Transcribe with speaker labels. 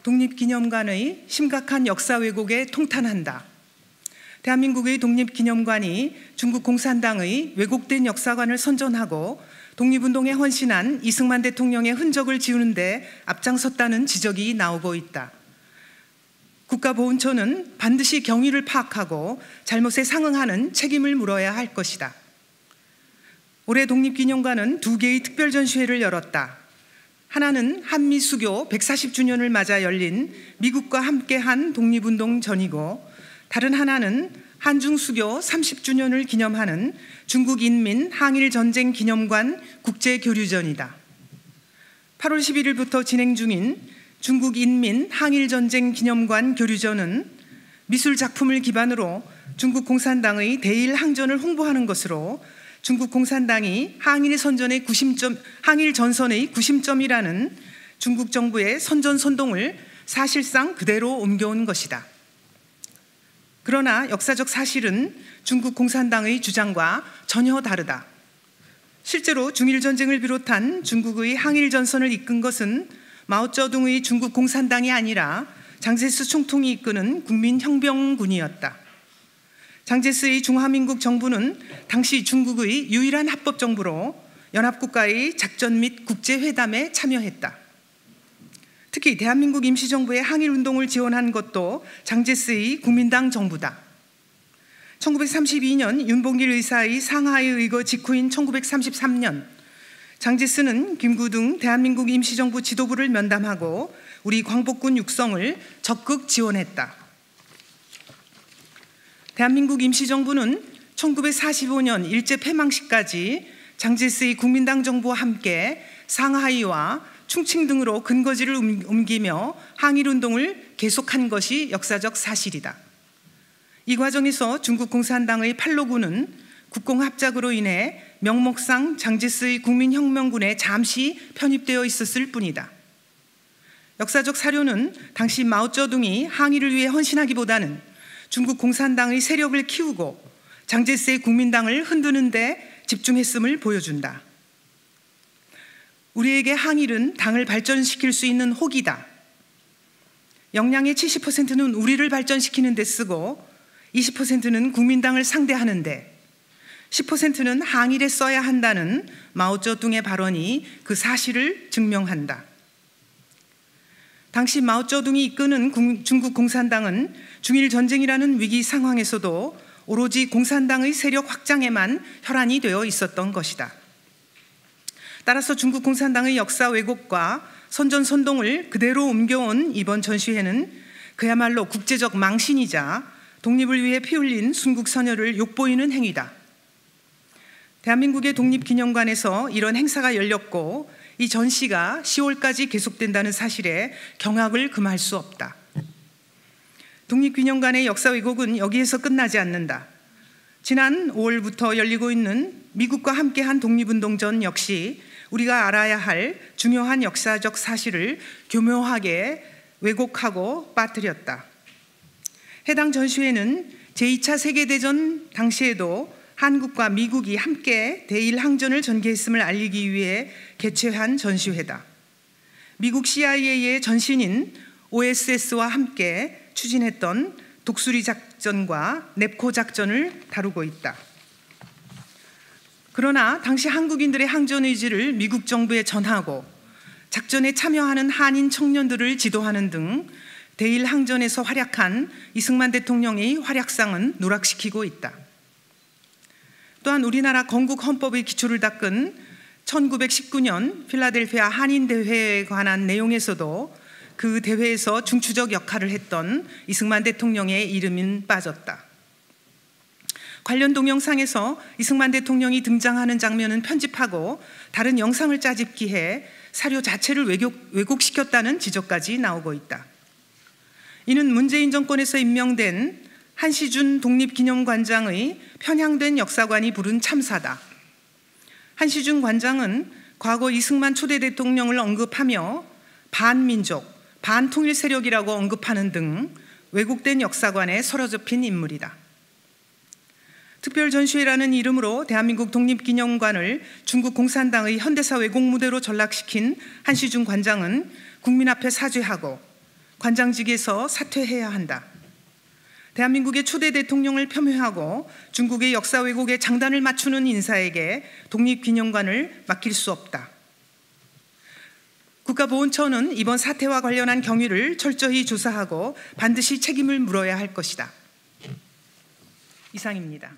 Speaker 1: 독립기념관의 심각한 역사 왜곡에 통탄한다. 대한민국의 독립기념관이 중국 공산당의 왜곡된 역사관을 선전하고 독립운동에 헌신한 이승만 대통령의 흔적을 지우는 데 앞장섰다는 지적이 나오고 있다. 국가보훈처는 반드시 경위를 파악하고 잘못에 상응하는 책임을 물어야 할 것이다. 올해 독립기념관은 2개의 특별전시회를 열었다. 하나는 한미수교 140주년을 맞아 열린 미국과 함께한 독립운동 전이고, 다른 하나는 한중수교 30주년을 기념하는 중국인민 항일전쟁 기념관 국제교류전이다. 8월 11일부터 진행 중인 중국인민 항일전쟁 기념관 교류전은 미술 작품을 기반으로 중국 공산당의 대일 항전을 홍보하는 것으로 중국 공산당이 항일 전선의 구심점이라는 중국 정부의 선전선동을 사실상 그대로 옮겨온 것이다. 그러나 역사적 사실은 중국 공산당의 주장과 전혀 다르다. 실제로 중일전쟁을 비롯한 중국의 항일전선을 이끈 것은 마오쩌둥의 중국 공산당이 아니라 장제스 총통이 이끄는 국민혁명군이었다. 장제스의 중화민국 정부는 당시 중국의 유일한 합법정부로 연합국가의 작전 및 국제회담에 참여했다. 특히 대한민국 임시정부의 항일운동을 지원한 것도 장제스의 국민당 정부다. 1932년 윤봉길 의사의 상하이 의거 직후인 1933년, 장제스는 김구등 대한민국 임시정부 지도부를 면담하고 우리 광복군 육성을 적극 지원했다. 대한민국 임시정부는 1945년 일제 폐망식까지 장제스의 국민당 정부와 함께 상하이와 충칭 등으로 근거지를 옮기며 항일운동을 계속한 것이 역사적 사실이다. 이 과정에서 중국 공산당의 팔로군은 국공합작으로 인해 명목상 장제스의 국민혁명군에 잠시 편입되어 있었을 뿐이다. 역사적 사료는 당시 마오쩌둥이 항일을 위해 헌신하기보다는 중국 공산당의 세력을 키우고 장제스의 국민당을 흔드는 데 집중했음을 보여준다. 우리에게 항일은 당을 발전시킬 수 있는 혹이다. 역량의 70%는 우리를 발전시키는 데 쓰고 20%는 국민당을 상대하는 데, 10%는 항일에 써야 한다는 마오쩌둥의 발언이 그 사실을 증명한다. 당시 마오쩌둥이 이끄는 중국 공산당은 중일 전쟁이라는 위기 상황에서도 오로지 공산당의 세력 확장에만 혈안이 되어 있었던 것이다. 따라서 중국 공산당의 역사 왜곡과 선전선동을 그대로 옮겨온 이번 전시회는 그야말로 국제적 망신이자 독립을 위해 피 흘린 순국선열을 욕보이는 행위다. 대한민국의 독립기념관에서 이런 행사가 열렸고 이 전시가 10월까지 계속된다는 사실에 경악을 금할 수 없다. 독립기념관의 역사 왜곡은 여기에서 끝나지 않는다. 지난 5월부터 열리고 있는 미국과 함께한 독립운동전 역시 우리가 알아야 할 중요한 역사적 사실을 교묘하게 왜곡하고 빠뜨렸다. 해당 전시회는 제2차 세계대전 당시에도 한국과 미국이 함께 대일 항전을 전개했음을 알리기 위해 개최한 전시회다. 미국 CIA의 전신인 OSS와 함께 추진했던 독수리 작전과 넵코 작전을 다루고 있다. 그러나 당시 한국인들의 항전 의지를 미국 정부에 전하고 작전에 참여하는 한인 청년들을 지도하는 등 대일 항전에서 활약한 이승만 대통령의 활약상은 누락시키고 있다. 또한 우리나라 건국 헌법의 기초를 닦은 1919년 필라델피아 한인대회에 관한 내용에서도 그 대회에서 중추적 역할을 했던 이승만 대통령의 이름은 빠졌다. 관련 동영상에서 이승만 대통령이 등장하는 장면은 편집하고 다른 영상을 짜집기 해 사료 자체를 왜곡시켰다는 지적까지 나오고 있다. 이는 문재인 정권에서 임명된 한시준 독립기념관장의 편향된 역사관이 부른 참사다. 한시준 관장은 과거 이승만 초대 대통령을 언급하며 반민족, 반통일 세력이라고 언급하는 등 왜곡된 역사관에 사로잡힌 인물이다. 특별전시회라는 이름으로 대한민국 독립기념관을 중국 공산당의 현대사 왜곡 무대로 전락시킨 한시준 관장은 국민 앞에 사죄하고 관장직에서 사퇴해야 한다. 대한민국의 초대 대통령을 폄훼하고 중국의 역사 왜곡에 장단을 맞추는 인사에게 독립기념관을 맡길 수 없다. 국가보훈처는 이번 사태와 관련한 경위를 철저히 조사하고 반드시 책임을 물어야 할 것이다. 이상입니다.